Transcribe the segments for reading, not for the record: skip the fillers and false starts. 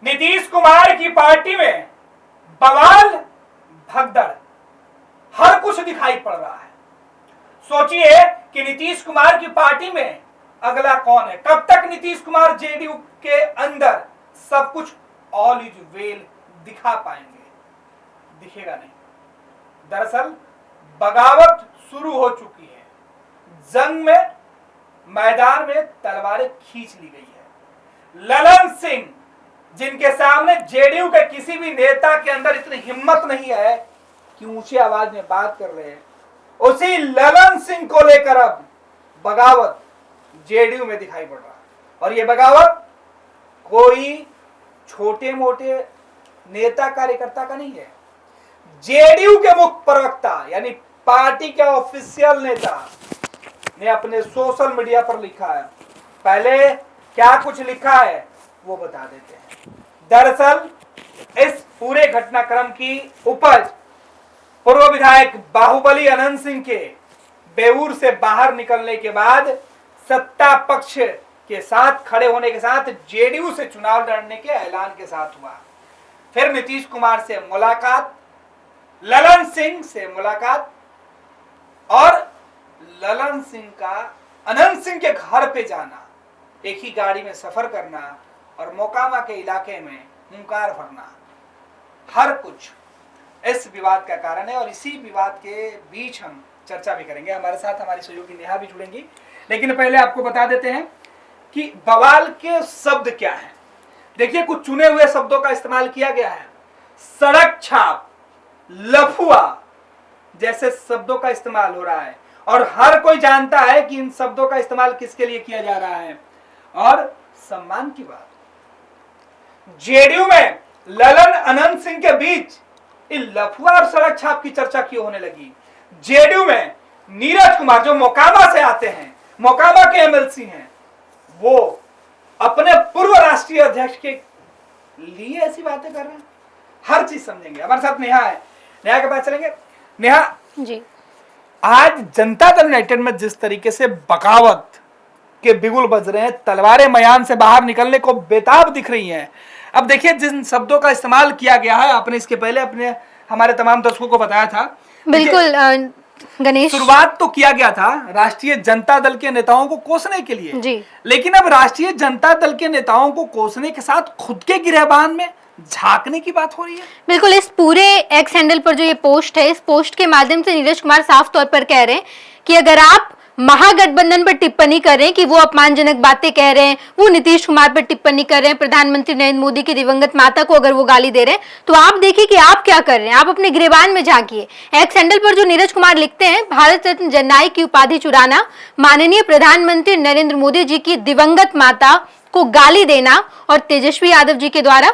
नीतीश कुमार की पार्टी में बवाल भगदड़ हर कुछ दिखाई पड़ रहा है। सोचिए कि नीतीश कुमार की पार्टी में अगला कौन है। कब तक नीतीश कुमार जेडीयू के अंदर सब कुछ ऑल इज वेल दिखा पाएंगे? दिखेगा नहीं। दरअसल बगावत शुरू हो चुकी है। जंग में मैदान में तलवारें खींच ली गई है। ललन सिंह, जिनके सामने जेडीयू के किसी भी नेता के अंदर इतनी हिम्मत नहीं है कि ऊंची आवाज में बात कर रहे हैं, उसी ललन सिंह को लेकर अब बगावत जेडीयू में दिखाई पड़ रहा है। और ये बगावत कोई छोटे मोटे नेता कार्यकर्ता का नहीं है। जेडीयू के मुख्य प्रवक्ता यानी पार्टी के ऑफिशियल नेता ने अपने सोशल मीडिया पर लिखा है। पहले क्या कुछ लिखा है वो बता देते हैं। दरअसल इस पूरे घटनाक्रम की उपज पूर्व विधायक बाहुबली अनंत सिंह के बेऊर से बाहर निकलने के बाद सत्ता पक्ष के साथ खड़े होने के साथ जेडीयू से चुनाव लड़ने के ऐलान के साथ हुआ। फिर नीतीश कुमार से मुलाकात, ललन सिंह से मुलाकात और ललन सिंह का अनंत सिंह के घर पे जाना, एक ही गाड़ी में सफर करना और मोकामा के इलाके में हुंकार भरना, हर कुछ इस विवाद का कारण है। और इसी विवाद के बीच हम चर्चा भी करेंगे। हमारे साथ हमारी सहयोगी नेहा भी जुड़ेंगी, लेकिन पहले आपको बता देते हैं कि बवाल के शब्द क्या है। देखिए, कुछ चुने हुए शब्दों का इस्तेमाल किया गया है। सड़क छाप, लफुआ जैसे शब्दों का इस्तेमाल हो रहा है और हर कोई जानता है कि इन शब्दों का इस्तेमाल किसके लिए किया जा रहा है। और सम्मान की बात, जेडीयू में ललन अनंत सिंह के बीच लफुआ और सड़क छाप की चर्चा क्यों होने लगी? जेडीयू में नीरज कुमार जो मोकामा से आते हैं, मोकामा के एमएलसी हैं, वो अपने पूर्व राष्ट्रीय अध्यक्ष के लिए ऐसी बातें कर रहे हैं। हर चीज समझेंगे। हमारे साथ नेहा है, नेहा के पास चलेंगे। नेहा जी, आज जनता दल यूनाइटेड में जिस तरीके से बगावत के बिगुल बज रहे हैं, तलवारें मैदान से बाहर निकलने को बेताब दिख रही हैं। अब देखिए, जिन शब्दों का इस्तेमाल किया गया है, आपने इसके पहले अपने हमारे तमाम दर्शकों को बताया था। बिल्कुल गणेश, शुरुआत तो किया गया था राष्ट्रीय जनता दल के नेताओं को कोसने के लिए जी, लेकिन अब राष्ट्रीय जनता दल के नेताओं को कोसने के साथ खुद के गिरहबान में झांकने की बात हो रही है। बिल्कुल। इस पूरे एक्स हैंडल पर जो ये पोस्ट है, इस पोस्ट के माध्यम से नीरज कुमार साफ तौर पर कह रहे हैं कि अगर आप महागठबंधन पर टिप्पणी कर रहे हैं कि वो अपमानजनक बातें कह रहे हैं, वो नीतीश कुमार पर टिप्पणी कर रहे हैं, प्रधानमंत्री नरेंद्र मोदी की दिवंगत माता को अगर वो गाली दे रहे हैं, तो आप देखिए कि आप क्या कर रहे हैं। आप अपने गिरबान में झांकिए। एक्स हैंडल पर जो नीरज कुमार लिखते हैं, भारत रत्न जननायक की उपाधि चुराना, माननीय प्रधानमंत्री नरेंद्र मोदी जी की दिवंगत माता को गाली देना और तेजस्वी यादव जी के द्वारा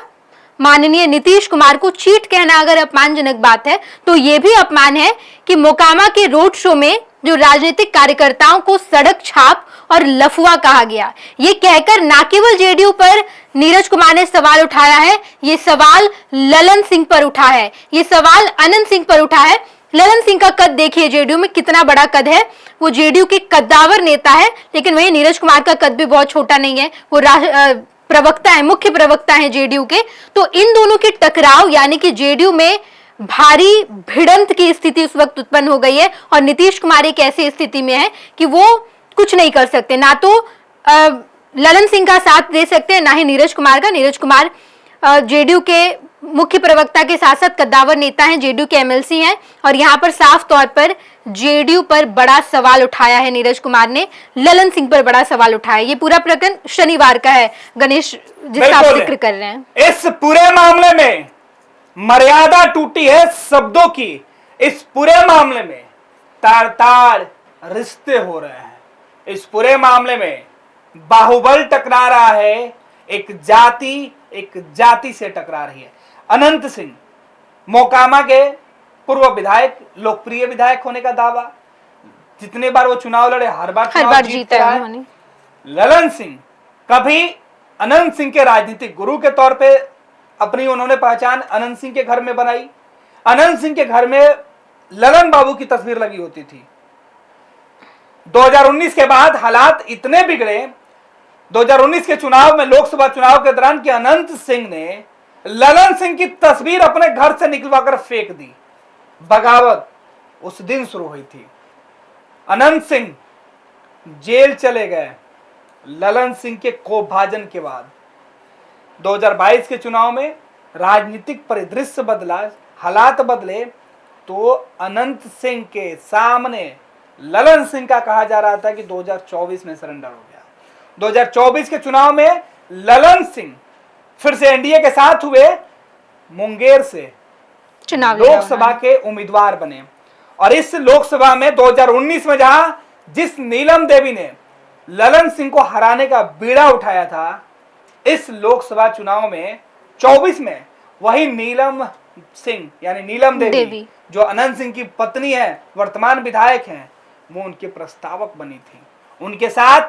माननीय नीतीश कुमार को चीट कहना अगर अपमानजनक बात है, तो ये भी अपमान है कि मोकामा के रोड शो में जो राजनीतिक कार्यकर्ताओं को सड़क छाप और लफुआ कहा गया। ये कहकर ना केवल जेडीयू पर नीरज कुमार ने सवाल उठाया है, ये सवाल ललन सिंह पर उठा है, ये सवाल अनंत सिंह पर उठा है। ललन सिंह का कद देखिए जेडीयू में कितना बड़ा कद है। वो जेडीयू के कद्दावर नेता है, लेकिन वही नीरज कुमार का कद भी बहुत छोटा नहीं है। वो प्रवक्ता है, मुख्य प्रवक्ता है जेडीयू के। तो इन दोनों के टकराव यानी कि जेडीयू में भारी भिड़ंत की स्थिति उस वक्त उत्पन्न हो गई है और नीतीश कुमार एक ऐसी स्थिति में है कि वो कुछ नहीं कर सकते। ना तो ललन सिंह का साथ दे सकते हैं, ना ही नीरज कुमार का। नीरज कुमार जेडीयू के मुख्य प्रवक्ता के साथ साथ कद्दावर नेता हैं, जेडीयू के एमएलसी हैं और यहाँ पर साफ तौर पर जेडीयू पर बड़ा सवाल उठाया है नीरज कुमार ने, ललन सिंह पर बड़ा सवाल उठाया। ये पूरा प्रकरण शनिवार का है गणेश, जिसका आप जिक्र कर रहे हैं। इस पूरे मामले में मर्यादा टूटी है शब्दों की। इस पूरे मामले में तार-तार रिश्ते हो रहे हैं। इस पूरे मामले में बाहुबल टकरा रहा है, एक जाति से टकरा रही है। अनंत सिंह मोकामा के पूर्व विधायक, लोकप्रिय विधायक होने का दावा, जितने बार वो चुनाव लड़े हर बार जीता है। ललन सिंह कभी अनंत सिंह के राजनीतिक गुरु के तौर पे अपनी उन्होंने पहचान अनंत सिंह के घर में बनाई। अनंत सिंह के घर में ललन बाबू की तस्वीर लगी होती थी। 2019 के बाद हालात इतने बिगड़े 2019 के चुनाव में, लोकसभा चुनाव के दौरान, कि अनंत सिंह ने ललन सिंह की तस्वीर अपने घर से निकलवाकर फेंक दी। बगावत उस दिन शुरू हुई थी। अनंत सिंह जेल चले गए ललन सिंह के कोपभाजन के बाद। 2022 के चुनाव में राजनीतिक परिदृश्य बदला, हालात बदले, तो अनंत सिंह के सामने ललन सिंह का कहा जा रहा था कि 2024 में सरेंडर हो गया। 2024 के चुनाव में ललन सिंह फिर से एनडीए के साथ हुए, मुंगेर से चुनाव लोकसभा के उम्मीदवार बने। और इस लोकसभा में 2019 में जहां जिस नीलम देवी ने ललन सिंह को हराने का बीड़ा उठाया था, इस लोकसभा चुनाव में 24 में वही नीलम सिंह यानी नीलम देवी जो अनंत सिंह की पत्नी है, वर्तमान विधायक हैं, वो उनके प्रस्तावक बनी थी। उनके साथ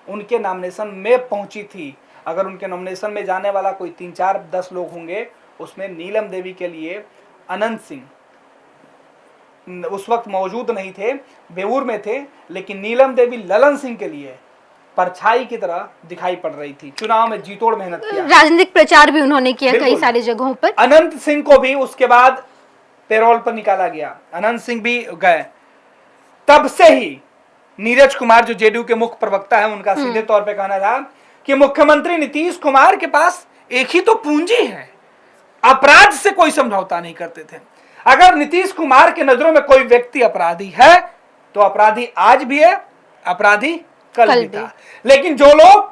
उनके नॉमिनेशन में पहुंची थी। अगर उनके नॉमिनेशन में जाने वाला कोई 3, 4, 10 लोग होंगे, उसमें नीलम देवी के लिए अनंत सिंह उस वक्त मौजूद नहीं थे, बेऊर में थे, लेकिन नीलम देवी ललन सिंह के लिए परछाई की तरह दिखाई पड़ रही थी। चुनाव में जीतोड़ मेहनत किया, राजनीतिक प्रचार भी उन्होंने किया कई सारी जगहों पर। अनंत सिंह को भी उसके बाद पेरोल पर निकाला गया, अनंत सिंह भी गए। तब से ही नीरज कुमार जो जेडीयू के मुख्य प्रवक्ता है, उनका सीधे तौर पे कहना था कि मुख्यमंत्री नीतीश कुमार के पास एक ही तो पूंजी है, अपराध से कोई समझौता नहीं करते थे। अगर नीतीश कुमार के नजरों में कोई व्यक्ति अपराधी है, तो अपराधी आज भी है, अपराधी कल भी था। लेकिन जो लोग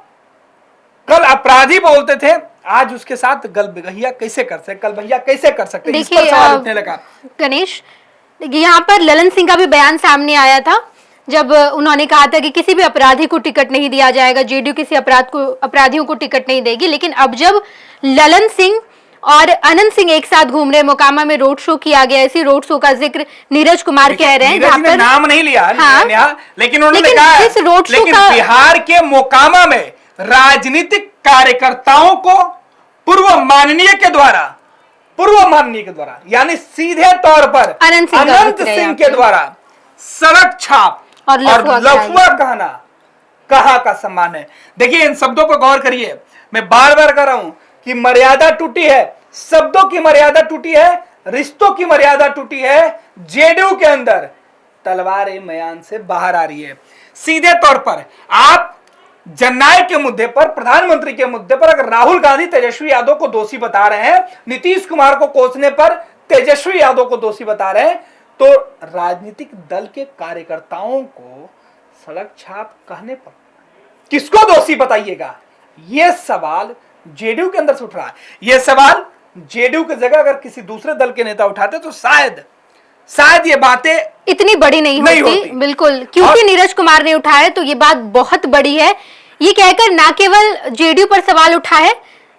कल अपराधी बोलते थे, आज उसके साथ कल भैया कैसे कर सकते, कल भैया कैसे कर सकते, इस पर सवाल उठने लगा। गणेश, यहाँ पर ललन सिंह का भी बयान सामने आया था, जब उन्होंने कहा था कि किसी भी अपराधी को टिकट नहीं दिया जाएगा, जेडीयू किसी अपराधियों को टिकट नहीं देगी। लेकिन अब जब ललन सिंह और अनंत सिंह एक साथ घूम रहे, मोकामा में रोड शो किया गया, इसी रोड शो का जिक्र नीरज कुमार कह रहे हैं, जहां पर नाम नहीं लिया, हाँ, लेकिन उन्होंने कहा इस रोड शो लेकिन बिहार के मोकामा में राजनीतिक कार्यकर्ताओं को पूर्व माननीय के द्वारा यानी सीधे तौर पर अनंत सिंह के द्वारा सड़क छाप और लफुआ कहना कहा का सम्मान है। देखिए, इन शब्दों पर गौर करिए। मैं बार बार कह रहा हूं कि मर्यादा टूटी है, शब्दों की मर्यादा टूटी है, रिश्तों की मर्यादा टूटी है। जेडीयू के अंदर तलवार म्यान से बाहर आ रही है। सीधे तौर पर आप जननायक के मुद्दे पर, प्रधानमंत्री के मुद्दे पर अगर राहुल गांधी तेजस्वी यादव को दोषी बता रहे हैं, नीतीश कुमार को कोसने पर तेजस्वी यादव को दोषी बता रहे हैं, तो राजनीतिक दल के कार्यकर्ताओं को सड़क छाप कहने पर किसको दोषी बताइएगा? यह सवाल जेडीयू के अंदर से उठ रहा है। यह सवाल जेडीयू की जगह अगर किसी दूसरे दल के नेता उठाते तो शायद ये बातें इतनी बड़ी नहीं होती। बिल्कुल, क्योंकि नीरज कुमार ने उठाया तो ये बात बहुत बड़ी है। ये कहकर ना केवल जेडीयू पर सवाल उठा है,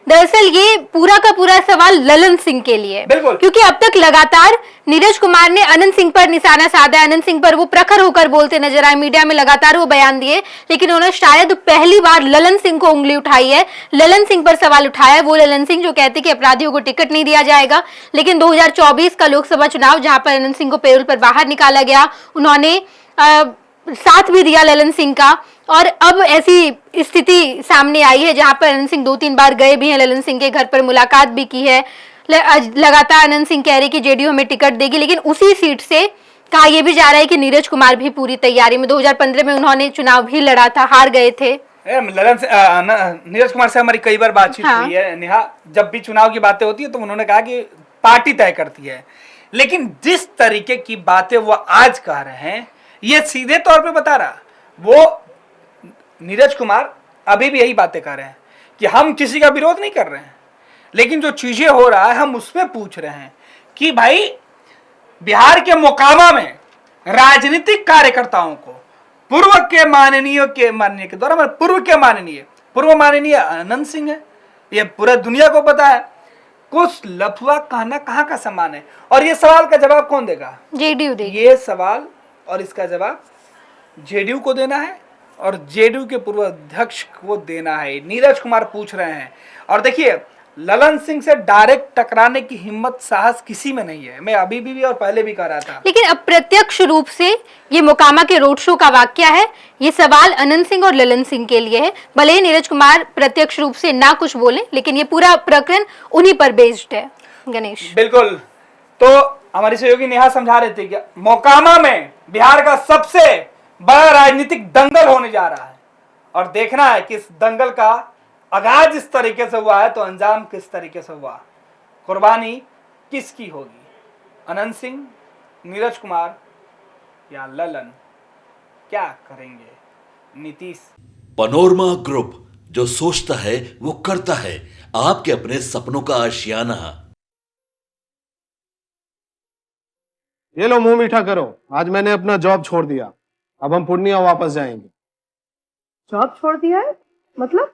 दरअसल ये पूरा का पूरा सवाल ललन सिंह के लिए, क्योंकि अब तक लगातार नीरज कुमार ने अनंत सिंह पर निशाना साधा, अनंत सिंह पर वो प्रखर होकर बोलते नजर आए, मीडिया में लगातार वो बयान दिए, लेकिन उन्होंने शायद पहली बार ललन सिंह को उंगली उठाई है, ललन सिंह पर सवाल उठाया। वो ललन सिंह जो कहते कि अपराधियों को टिकट नहीं दिया जाएगा, लेकिन 2024 का लोकसभा चुनाव जहां पर अनंत सिंह को पेरोल पर बाहर निकाला गया, उन्होंने साथ भी दिया ललन सिंह का। और अब ऐसी स्थिति सामने आई है जहां पर अनंत सिंह 2-3 बार गए भी हैं, ललन सिंह के घर पर मुलाकात भी की है। लगातार अनंत सिंह कह रहे कि जेडीयू हमें टिकट देगी, लेकिन उसी सीट से कहा यह भी जा रहा है कि नीरज कुमार भी पूरी तैयारी में। 2015 में उन्होंने चुनाव भी लड़ा था, हार गए थे। नीरज कुमार से हमारी कई बार बातचीत हुई है नेहा, जब भी चुनाव की बातें होती है तो उन्होंने कहा कि पार्टी तय करती है, लेकिन जिस तरीके की बातें वो आज कह रहे हैं, ये सीधे तौर पे बता रहा, वो नीरज कुमार अभी भी यही बातें कर रहे हैं कि हम किसी का विरोध नहीं कर रहे हैं, लेकिन जो चीजें हो रहा है हम उसमें पूछ रहे हैं कि भाई बिहार के मोकामा में राजनीतिक कार्यकर्ताओं को पूर्व माननीय अनंत सिंह है, ये पूरा दुनिया को पता है, कुछ लफुआ कहना कहाँ का सम्मान है? और ये सवाल का जवाब कौन देगा? जेडीयू देगी। ये सवाल और इसका जवाब जेडीयू को देना है और जेडीयू के पूर्व अध्यक्ष को देना है। नीरज कुमार पूछ रहे हैं। और देखिए, ललन सिंह से डायरेक्ट टकराने की हिम्मत साहस किसी में नहीं है। मैं अभी भी और पहले भी कह रहा था। लेकिन अप्रत्यक्ष रूप से ये मोकामा के रोड शो का वाक्य है, ये सवाल अनंत सिंह और ललन सिंह के लिए है। भले ही नीरज कुमार प्रत्यक्ष रूप से ना कुछ बोले, लेकिन ये पूरा प्रकरण उन्हीं पर बेस्ड है। गणेश बिल्कुल। तो हमारी सहयोगी नेहा समझा रहे थे कि मोकामा में बिहार का सबसे बड़ा राजनीतिक दंगल होने जा रहा है और देखना है कि इस दंगल का आगाज इस तरीके से हुआ है तो अंजाम किस तरीके से हुआ, कुर्बानी किसकी होगी, अनंत सिंह, नीरज कुमार या ललन, क्या करेंगे नीतीश। पनोरमा ग्रुप, जो सोचता है वो करता है। आपके अपने सपनों का आशियाना। ये लो मुंह मीठा करो, आज मैंने अपना जॉब छोड़ दिया, अब हम पूर्णिया वापस जाएंगे। जॉब छोड़ दिया है? मतलब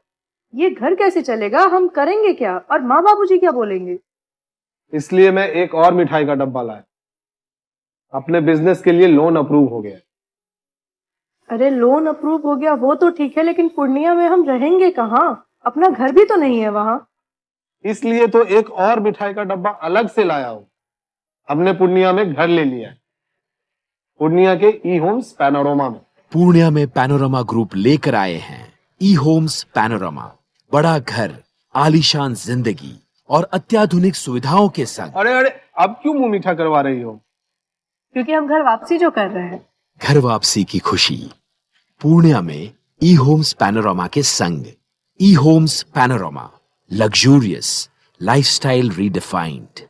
ये घर कैसे चलेगा? हम करेंगे क्या? और माँ बाबूजी क्या बोलेंगे? इसलिए मैं एक और मिठाई का डब्बा लाया। अपने बिजनेस के लिए लोन अप्रूव हो गया। अरे लोन अप्रूव हो गया वो तो ठीक है, लेकिन पूर्णिया में हम रहेंगे कहाँ? अपना घर भी तो नहीं है वहां। इसलिए तो एक और मिठाई का डब्बा अलग से लाया हूं। हमने पूर्णिया में घर ले लिया है, पूर्णिया के ई होम्स पैनोरमा में। पूर्णिया में पैनोरमा ग्रुप लेकर आए हैं ई होम्स पैनोरमा। बड़ा घर, आलीशान जिंदगी और अत्याधुनिक सुविधाओं के संग। अरे अरे, अब क्यों मुंह मीठा करवा रही हो? क्योंकि हम घर वापसी जो कर रहे हैं। घर वापसी की खुशी पूर्णिया में ई होम्स पैनोरमा के संग। E Homes Panorama, luxurious lifestyle redefined.